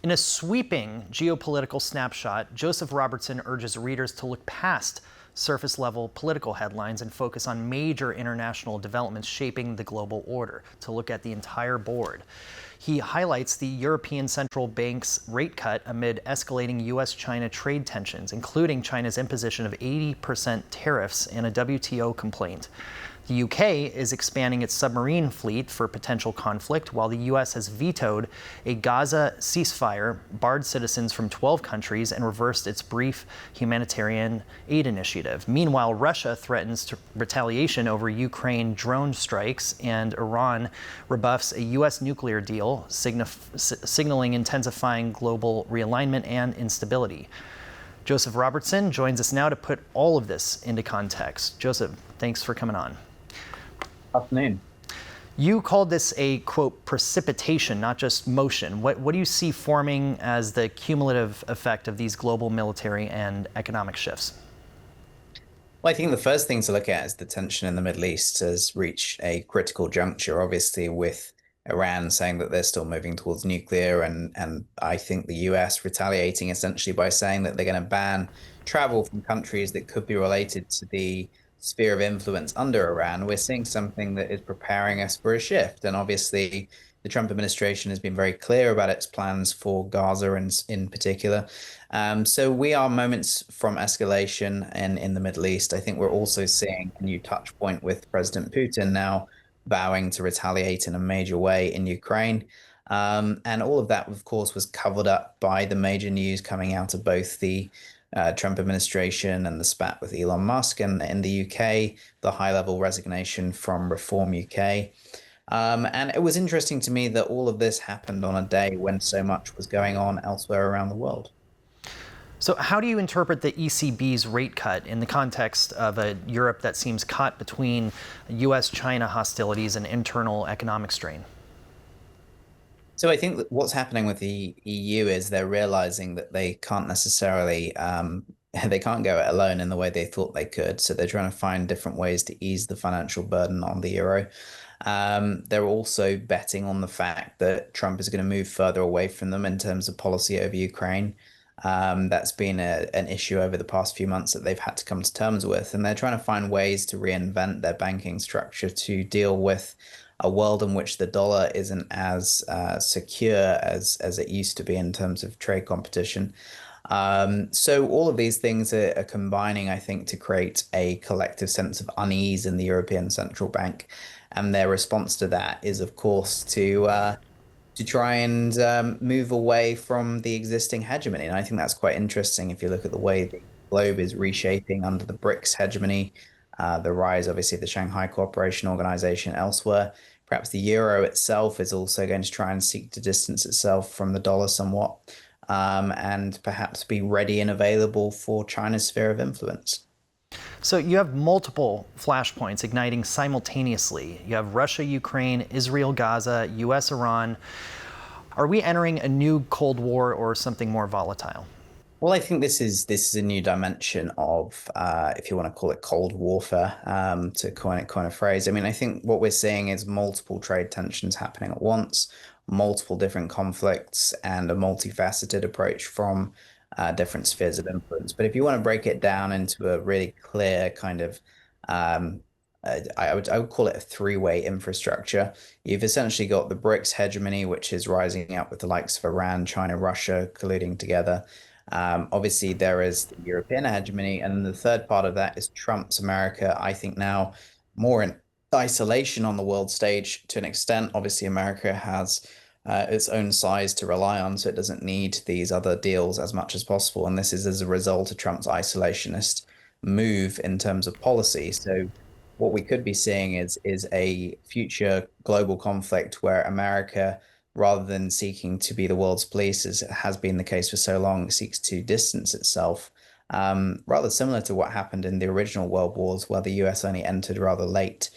In a sweeping geopolitical snapshot, Joseph Robertson urges readers to look past surface level political headlines and focus on major international developments shaping the global order, to look at the entire board. He highlights the European Central Bank's rate cut amid escalating US-China trade tensions, including China's imposition of 80% tariffs and a WTO complaint. The UK is expanding its submarine fleet for potential conflict, while the US has vetoed a Gaza ceasefire, barred citizens from 12 countries, and reversed its brief humanitarian aid initiative. Meanwhile, Russia threatens retaliation over Ukraine drone strikes, and Iran rebuffs a US nuclear deal, signaling intensifying global realignment and instability. Joseph Robertson joins us now to put all of this into context. Joseph, thanks for coming on. Afternoon. You called this a, quote, precipitation, not just motion. What do you see forming as the cumulative effect of these global military and economic shifts? Well, I think the first thing to look at is the tension in the Middle East has reached a critical juncture, obviously, with Iran saying that they're still moving towards nuclear, and I think the US retaliating essentially by saying that they're going to ban travel from countries that could be related to the sphere of influence under Iran. We're seeing something that is preparing us for a shift. And obviously, the Trump administration has been very clear about its plans for Gaza in particular. So we are moments from escalation in the Middle East. I think we're also seeing a new touch point with President Putin now vowing to retaliate in a major way in Ukraine. And all of that, of course, was covered up by the major news coming out of both the Trump administration and the spat with Elon Musk, and in the UK, the high-level resignation from Reform UK. And it was interesting to me that all of this happened on a day when so much was going on elsewhere around the world. So how do you interpret the ECB's rate cut in the context of a Europe that seems caught between US-China hostilities and internal economic strain? So I think that what's happening with the EU is they're realizing that they can't necessarily they can't go it alone in the way they thought they could. So they're trying to find different ways to ease the financial burden on the euro. They're also betting on the fact that Trump is going to move further away from them in terms of policy over Ukraine. That's been an issue over the past few months that they've had to come to terms with, and they're trying to find ways to reinvent their banking structure to deal with a world in which the dollar isn't as secure as it used to be in terms of trade competition. So all of these things are combining, I think, to create a collective sense of unease in the European Central Bank. And their response to that is, of course, to try and move away from the existing hegemony. And I think that's quite interesting if you look at the way the globe is reshaping under the BRICS hegemony, the rise, obviously, of the Shanghai Cooperation Organization elsewhere. Perhaps the euro itself is also going to try and seek to distance itself from the dollar somewhat, and perhaps be ready and available for China's sphere of influence. So you have multiple flashpoints igniting simultaneously. You have Russia, Ukraine, Israel, Gaza, US, Iran. Are we entering a new Cold War or something more volatile? Well, I think this is a new dimension of, if you want to call it Cold Warfare, to coin a phrase. I mean, I think what we're seeing is multiple trade tensions happening at once, multiple different conflicts, and a multifaceted approach from different spheres of influence. But if you want to break it down into a really clear kind of, I would call it a three-way infrastructure. You've essentially got the BRICS hegemony, which is rising up with the likes of Iran, China, Russia colluding together. Obviously, there is the European hegemony, and the third part of that is Trump's America, I think now more in isolation on the world stage to an extent. Obviously, America has its own size to rely on, so it doesn't need these other deals as much as possible. And this is as a result of Trump's isolationist move in terms of policy. So what we could be seeing is a future global conflict where America, rather than seeking to be the world's police, as has been the case for so long, seeks to distance itself, rather similar to what happened in the original world wars, where the US only entered rather late.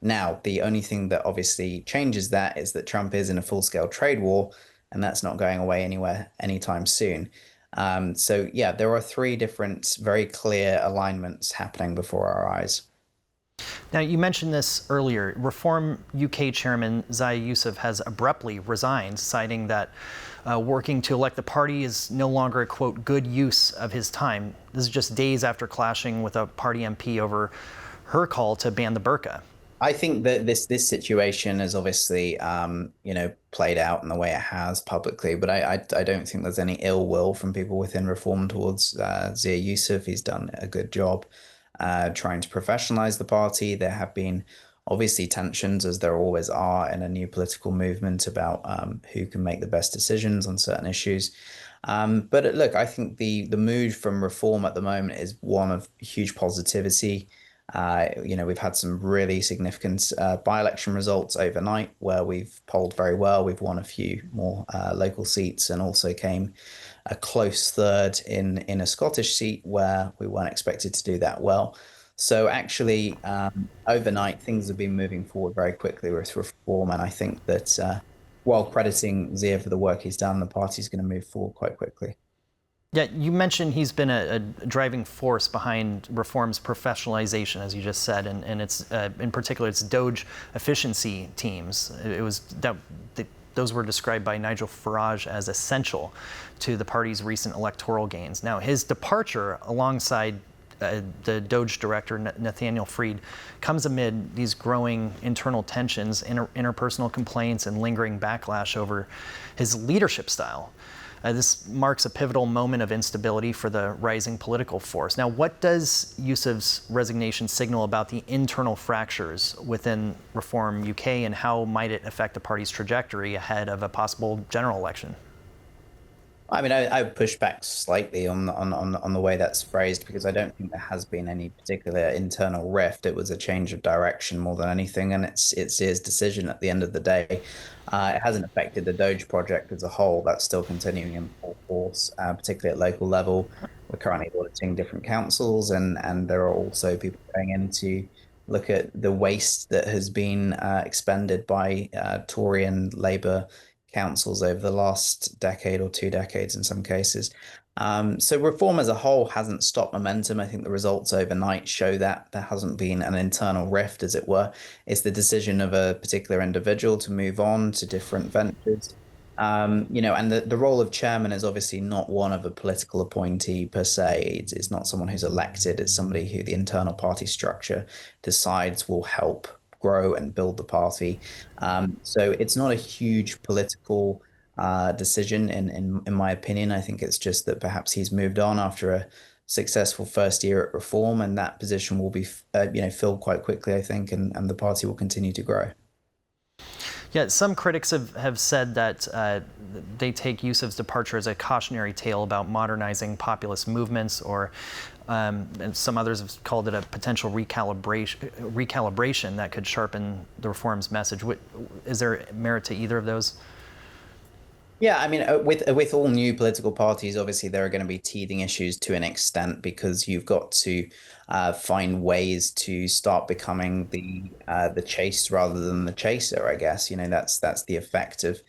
Now, the only thing that obviously changes that is that Trump is in a full-scale trade war, and that's not going away anywhere anytime soon. So yeah, there are three different, very clear alignments happening before our eyes. Now, you mentioned this earlier. Reform UK Chairman Zaya Yousaf has abruptly resigned, citing that working to elect the party is no longer a, quote, good use of his time. This is just days after clashing with a party MP over her call to ban the burqa. I think that this situation has obviously, played out in the way it has publicly, but I don't think there's any ill will from people within Reform towards Zia Yusuf. He's done a good job trying to professionalize the party. There have been obviously tensions, as there always are in a new political movement, about who can make the best decisions on certain issues. But look, I think the mood from Reform at the moment is one of huge positivity. We've had some really significant by-election results overnight where we've polled very well. We've won a few more local seats and also came a close third in a Scottish seat where we weren't expected to do that well. So actually, overnight, things have been moving forward very quickly with Reform. And I think that while crediting Zia for the work he's done, the party's going to move forward quite quickly. Yeah, you mentioned he's been a driving force behind Reform's professionalization, as you just said, and it's in particular its Doge efficiency teams. It was those were described by Nigel Farage as essential to the party's recent electoral gains. Now, his departure alongside the Doge director, Nathaniel Fried, comes amid these growing internal tensions, interpersonal complaints, and lingering backlash over his leadership style. This marks a pivotal moment of instability for the rising political force. Now, what does Yousaf's resignation signal about the internal fractures within Reform UK, and how might it affect the party's trajectory ahead of a possible general election? I mean, I would push back slightly on the way that's phrased, because I don't think there has been any particular internal rift. It was a change of direction more than anything, and it's his decision at the end of the day. It hasn't affected the Doge project as a whole. That's still continuing in full force, particularly at local level. We're currently auditing different councils, and there are also people going in to look at the waste that has been expended by Tory and Labour councils over the last decade or 2 decades in some cases. So Reform as a whole hasn't stopped momentum. I think the results overnight show that there hasn't been an internal rift, as it were. It's the decision of a particular individual to move on to different ventures. And the role of chairman is obviously not one of a political appointee per se. It's not someone who's elected. It's somebody who the internal party structure decides will help grow and build the party. So it's not a huge political decision, in my opinion. I think it's just that perhaps he's moved on after a successful first year at Reform, and that position will be filled quite quickly, I think, and the party will continue to grow. Yeah, some critics have said that they take Yousaf's departure as a cautionary tale about modernizing populist movements, or and some others have called it a potential recalibration that could sharpen the Reform's message. Is there merit to either of those? Yeah, I mean, with all new political parties, obviously there are going to be teething issues to an extent, because you've got to find ways to start becoming the chased rather than the chaser. I guess that's the effect of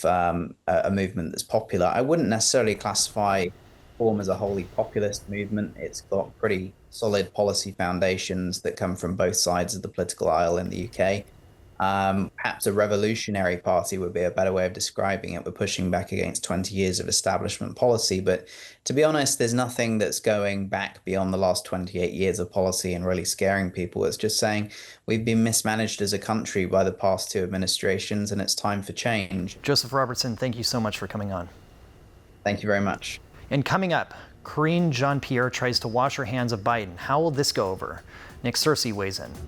a movement that's popular. I wouldn't necessarily classify Reform as a wholly populist movement. It's got pretty solid policy foundations that come from both sides of the political aisle in the UK. Perhaps a revolutionary party would be a better way of describing it. We're pushing back against 20 years of establishment policy. But to be honest, there's nothing that's going back beyond the last 28 years of policy and really scaring people. It's just saying we've been mismanaged as a country by the past two administrations, and it's time for change. Joseph Robertson, thank you so much for coming on. Thank you very much. And coming up, Karine Jean-Pierre tries to wash her hands of Biden. How will this go over? Nick Searcy weighs in.